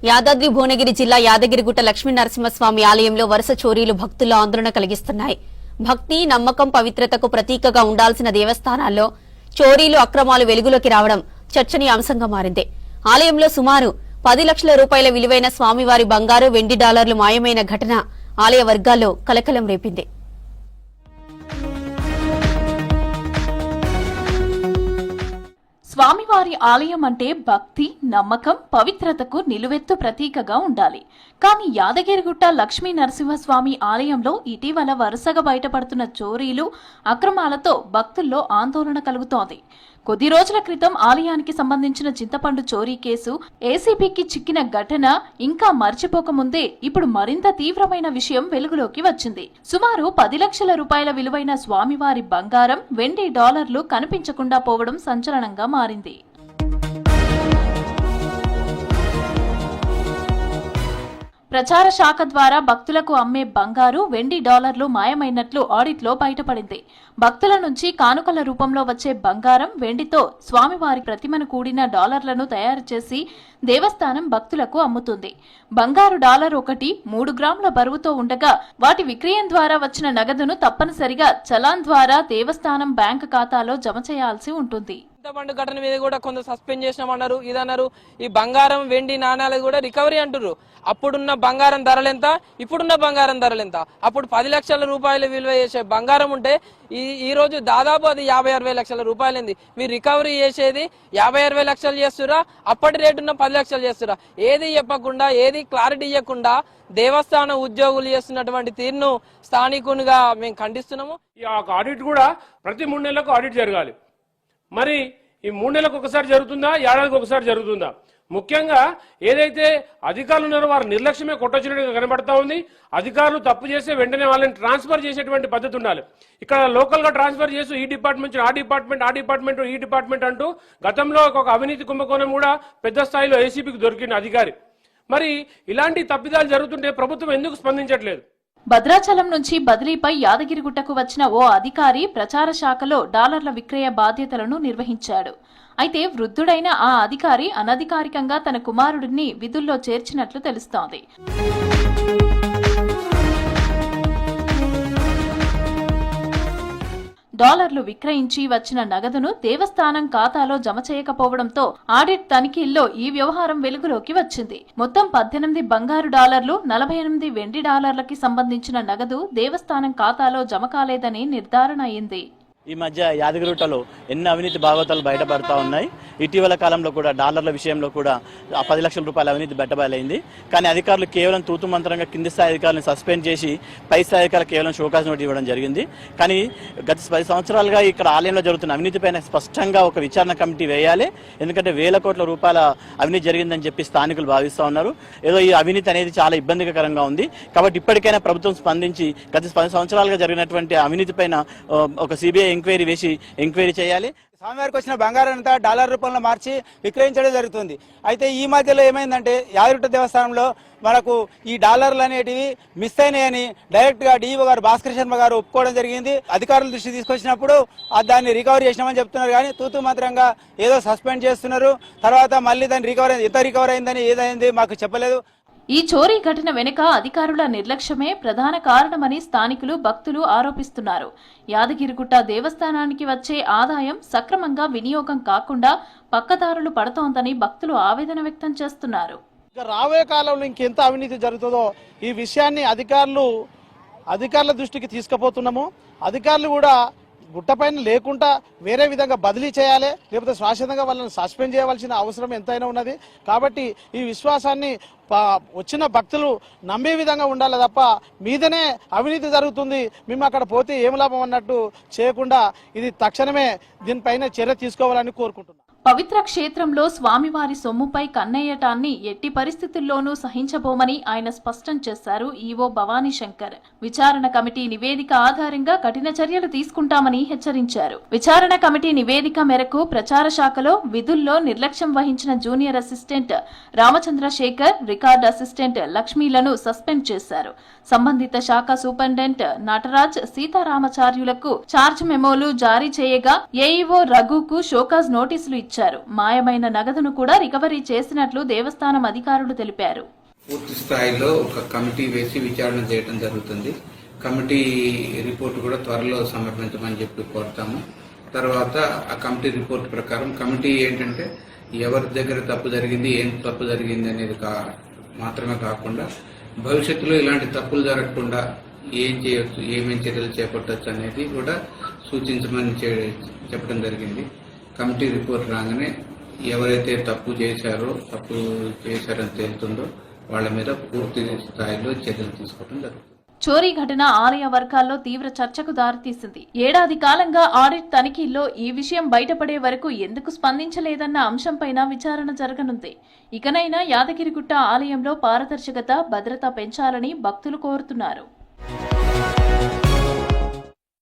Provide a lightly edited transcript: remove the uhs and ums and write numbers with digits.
యాదాద్రి భువనగిరి జిల్లా యాదగిరిగుట్ట లక్ష్మీ నరసింహస్వామి ఆలయంలో వరుస చోరీలు భక్తుల్లో ఆందోళన కలిగిస్తున్నాయి. భక్తి, నమ్మకం, పవిత్రతకు ప్రతీకగా ఉండాల్సిన దేవస్థానాల్లో చోరీలు, అక్రమాలు వెలుగులోకి రావడం చర్చనీయాంశంగా మారింది. ఆలయంలో సుమారు 10 లక్షల రూపాయల విలువైన స్వామివారి బంగారు, వెండి డాలర్లు మాయమైన ఘటన ఆలయ వర్గాల్లో కలకలం రేపింది. స్వామివారి ఆలయం అంటే భక్తి, నమ్మకం, పవిత్రతకు నిలువెత్తు ప్రతీకగా ఉండాలి. కానీ యాదగిరిగుట్ట లక్ష్మీ నరసింహస్వామి ఆలయంలో ఇటీవల వరుసగా బయటపడుతున్న చోరీలు, అక్రమాలతో భక్తుల్లో ఆందోళన కలుగుతోంది. కొద్ది రోజుల క్రితం ఆలయానికి సంబంధించిన చింతపండు చోరీ కేసు ఏసీబీకి చిక్కిన ఘటన ఇంకా మర్చిపోకముందే ఇప్పుడు మరింత తీవ్రమైన విషయం వెలుగులోకి వచ్చింది. సుమారు 10 లక్షల రూపాయల విలువైన స్వామివారి బంగారం, వెండి డాలర్లు కనిపించకుండా పోవడం సంచలనంగా మారింది. ప్రచార శాఖ ద్వారా భక్తులకు అమ్మే బంగారు, వెండి డాలర్లు మాయమైనట్లు ఆడిట్లో బయటపడింది. భక్తుల నుంచి కానుకల రూపంలో వచ్చే బంగారం, వెండితో స్వామివారి ప్రతిమను కూడిన డాలర్లను తయారు చేసి దేవస్థానం భక్తులకు అమ్ముతుంది. బంగారు డాలర్ ఒకటి 3 గ్రాముల బరువుతో ఉండగా వాటి విక్రయం ద్వారా వచ్చిన నగదును తప్పనిసరిగా చలాన్ ద్వారా దేవస్థానం బ్యాంకు ఖాతాలో జమ చేయాల్సి ఉంటుంది. చింతపండు ఘటన మీద కూడా కొంత సస్పెండ్ చేసినామన్నారు, ఇదన్నారు. ఈ బంగారం, వెండి నాణాలు కూడా రికవరీ అంటారు. అప్పుడున్న బంగారం ధరలెంత, ఇప్పుడున్న బంగారం ధరలెంత? అప్పుడు 10 లక్షల రూపాయలు విలువ చేసే బంగారం ఉంటే ఈ రోజు దాదాపు అది 50-60 లక్షల రూపాయలైంది. మీరు రికవరీ చేసేది 50-60 లక్షలు చేస్తురా, అప్పటి రేటున్న 10 లక్షలు చేస్తురా? ఏది చెప్పకుండా, ఏది క్లారిటీ ఇవ్వకుండా దేవస్థాన ఉద్యోగులు చేస్తున్నటువంటి తీరును స్థానికునిగా మేము ఖండిస్తున్నాము. ఈ ఆడిట్ కూడా ప్రతి 3 నెలలకు ఆడిట్ జరగాలి. మరి ఈ 3 నెలలకు ఒకసారి జరుగుతుందా, ఏడాదికి ఒకసారి జరుగుతుందా? ముఖ్యంగా ఏదైతే అధికారులు ఉన్నారో వారు నిర్లక్ష్యమే కొట్టొచ్చినట్టుగా కనబడతా ఉంది. అధికారులు తప్పు చేస్తే వెంటనే వాళ్ళని ట్రాన్స్ఫర్ చేసేటువంటి పద్ధతి ఉండాలి. ఇక్కడ లోకల్ గా ట్రాన్స్ఫర్ చేస్తూ ఈ డిపార్ట్మెంట్ ఆ డిపార్ట్మెంట్ ఈ డిపార్ట్మెంట్ అంటూ గతంలో ఒక అవినీతి కుంభకోణం కూడా పెద్ద స్థాయిలో ఏసీబీకి దొరికిన అధికారి. మరి ఇలాంటి తప్పిదాలు జరుగుతుంటే ప్రభుత్వం ఎందుకు స్పందించట్లేదు? భద్రాచలం నుంచి బదిలీపై యాదగిరిగుట్టకు వచ్చిన ఓ అధికారి ప్రచార శాఖలో డాలర్ల విక్రయ బాధ్యతలను నిర్వహించాడు. అయితే వృద్ధుడైన ఆ అధికారి అనధికారికంగా తన కుమారుడిని విధుల్లో చేర్చినట్లు తెలుస్తోంది. డాలర్లు విక్రయించి వచ్చిన నగదును దేవస్థానం ఖాతాలో జమ చేయకపోవడంతో ఆడిట్ తనిఖీల్లో ఈ వ్యవహారం వెలుగులోకి వచ్చింది. మొత్తం 18 బంగారు డాలర్లు, 48 వెండి డాలర్లకి సంబంధించిన నగదు దేవస్థానం ఖాతాలో జమ కాలేదని నిర్ధారణ అయింది. ఈ మధ్య యాదగిరిగుట్టలో ఎన్నో అవినీతి భాగవతాలు బయటపడతా ఉన్నాయి. ఇటీవల కాలంలో కూడా డాలర్ల విషయంలో కూడా 10 లక్షల రూపాయల అవినీతి బయటబయలైంది. కానీ అధికారులు కేవలం తూతుమంత్రంగా కింది స్థాయి అధికారులను సస్పెండ్ చేసి పై స్థాయి అధికారులు కేవలం షోకాజ్ నోటీస్ ఇవ్వడం జరిగింది. కానీ గత 10 సంవత్సరాలుగా ఇక్కడ ఆలయంలో జరుగుతున్న అవినీతిపైన స్పష్టంగా ఒక విచారణ కమిటీ వేయాలి. ఎందుకంటే 1000 కోట్ల రూపాయల అవినీతి జరిగిందని చెప్పి స్థానికులు భావిస్తూ ఉన్నారు. ఏదో ఈ అవినీతి అనేది చాలా ఇబ్బందికరంగా ఉంది. కాబట్టి ఇప్పటికైనా ప్రభుత్వం స్పందించి గత 10 సంవత్సరాలుగా జరిగినటువంటి అవినీతి పైన ఒక సిబిఐ ఎంక్వైరీ వేసి ఎంక్వైరీ చేయాలి. స్వామివారికి వచ్చిన బంగారం అంతా డాలర్ రూపంలో మార్చి విక్రయించడం జరుగుతుంది. అయితే ఈ మధ్యలో ఏమైందంటే యాదగిరిగుట్ట దేవస్థానంలో మనకు ఈ డాలర్లు అనేటివి మిస్ అయినాయని డైరెక్ట్ గా డిఈఓ గారు భాస్కర్ శర్మ గారు ఒప్పుకోవడం జరిగింది. అధికారుల దృష్టి తీసుకొచ్చినప్పుడు దాన్ని రికవరీ చేసినామని చెప్తున్నారు. కానీ తూతు మాత్రంగా ఏదో సస్పెండ్ చేస్తున్నారు. తర్వాత మళ్ళీ దాన్ని రికవరీ అయిందని ఏదైంది మాకు చెప్పలేదు. ఈ చోరీ ఘటన వెనుక అధికారుల నిర్లక్ష్యమే ప్రధాన కారణమని స్థానికులు, భక్తులు ఆరోపిస్తున్నారు. యాదగిరిగుట్ట దేవస్థానానికి వచ్చే ఆదాయం సక్రమంగా వినియోగం కాకుండా పక్కదారులు పడుతోందని భక్తులు ఆవేదన వ్యక్తం చేస్తున్నారు. రాబోయే కాలంలో ఇంకెంత అవినీతి జరుగుతుందో ఈ విషయాన్ని అధికారుల దృష్టికి తీసుకుపోతున్నాము. అధికారులు కూడా గుట్టపైన లేకుండా వేరే విధంగా బదిలీ చేయాలి, లేకపోతే శాశ్వతంగా వాళ్ళని సస్పెండ్ చేయవలసిన అవసరం ఎంతైనా ఉన్నది. కాబట్టి ఈ విశ్వాసాన్ని వచ్చిన భక్తులు నమ్మే విధంగా ఉండాలి తప్ప మీదనే అవినీతి జరుగుతుంది, మేము అక్కడ పోతే ఏం లాభం అన్నట్టు చేయకుండా ఇది తక్షణమే దీనిపైన చర్య తీసుకోవాలని కోరుకుంటున్నాం. పవిత్ర క్షేత్రంలో స్వామివారి సొమ్ముపై కన్నేయటాన్ని ఎట్టి పరిస్థితుల్లోనూ సహించబోమని ఆయన స్పష్టం చేశారు ఈవో భవానీ శంకర్. విచారణ కమిటీ నివేదిక ఆధారంగా కఠిన చర్యలు తీసుకుంటామని హెచ్చరించారు. విచారణ కమిటీ నివేదిక మేరకు ప్రచార శాఖలో విధుల్లో నిర్లక్ష్యం వహించిన junior assistant Ramachandrashekar, record assistant లక్ష్మీలను సస్పెండ్ చేశారు. సంబంధిత శాఖ సూపరింటెండెంట్ నటరాజ్, సీతారామాచార్యులకు చార్జ్ మెమోలు జారీ చేయగా ఏఈఓ రఘుకు షోకాజ్ నోటీసులు ఇచ్చారు. ఇచ్చారు. మాయమైన నగదును కూడా రికవరీ చేసినట్లు దేవస్థానం అధికారులు తెలిపారు. పూర్తి స్థాయిలో ఒక కమిటీ వేసి విచారణ చేయడం జరుగుతుంది. కమిటీ రిపోర్ట్ కూడా త్వరలో సమర్పించమని చెప్పి కోరుతాము. తర్వాత ఆ కమిటీ రిపోర్ట్ ప్రకారం కమిటీ ఏంటంటే ఎవరి దగ్గర తప్పు జరిగింది, ఏం తప్పు జరిగింది అనేది మాత్రమే కాకుండా భవిష్యత్తులో ఇలాంటి తప్పులు జరగకుండా ఏం చేయొచ్చు, ఏమేం చర్యలు చేపట్టవచ్చు అనేది కూడా సూచించమని చెప్పడం జరిగింది. కమిటీ రిపోర్ట్ రాగానే ఎవరైతే తప్పు చేశారని తేలుతుందో వాళ్ళ మీద పూర్తి స్థాయిలో చర్యలు తీసుకోవడం జరుగుతుంది. చోరీ ఘటన ఆలయ వర్గాల్లో తీవ్ర చర్చకు దారితీసింది. ఏడాది కాలంగా ఆడిట్ తనిఖీల్లో ఈ విషయం బయటపడే వరకు ఎందుకు స్పందించలేదన్న అంశంపైన విచారణ జరగనుంది. ఇకనైనా యాదగిరిగుట్ట ఆలయంలో పారదర్శకత, భద్రత పెంచాలని భక్తులు కోరుతున్నారు.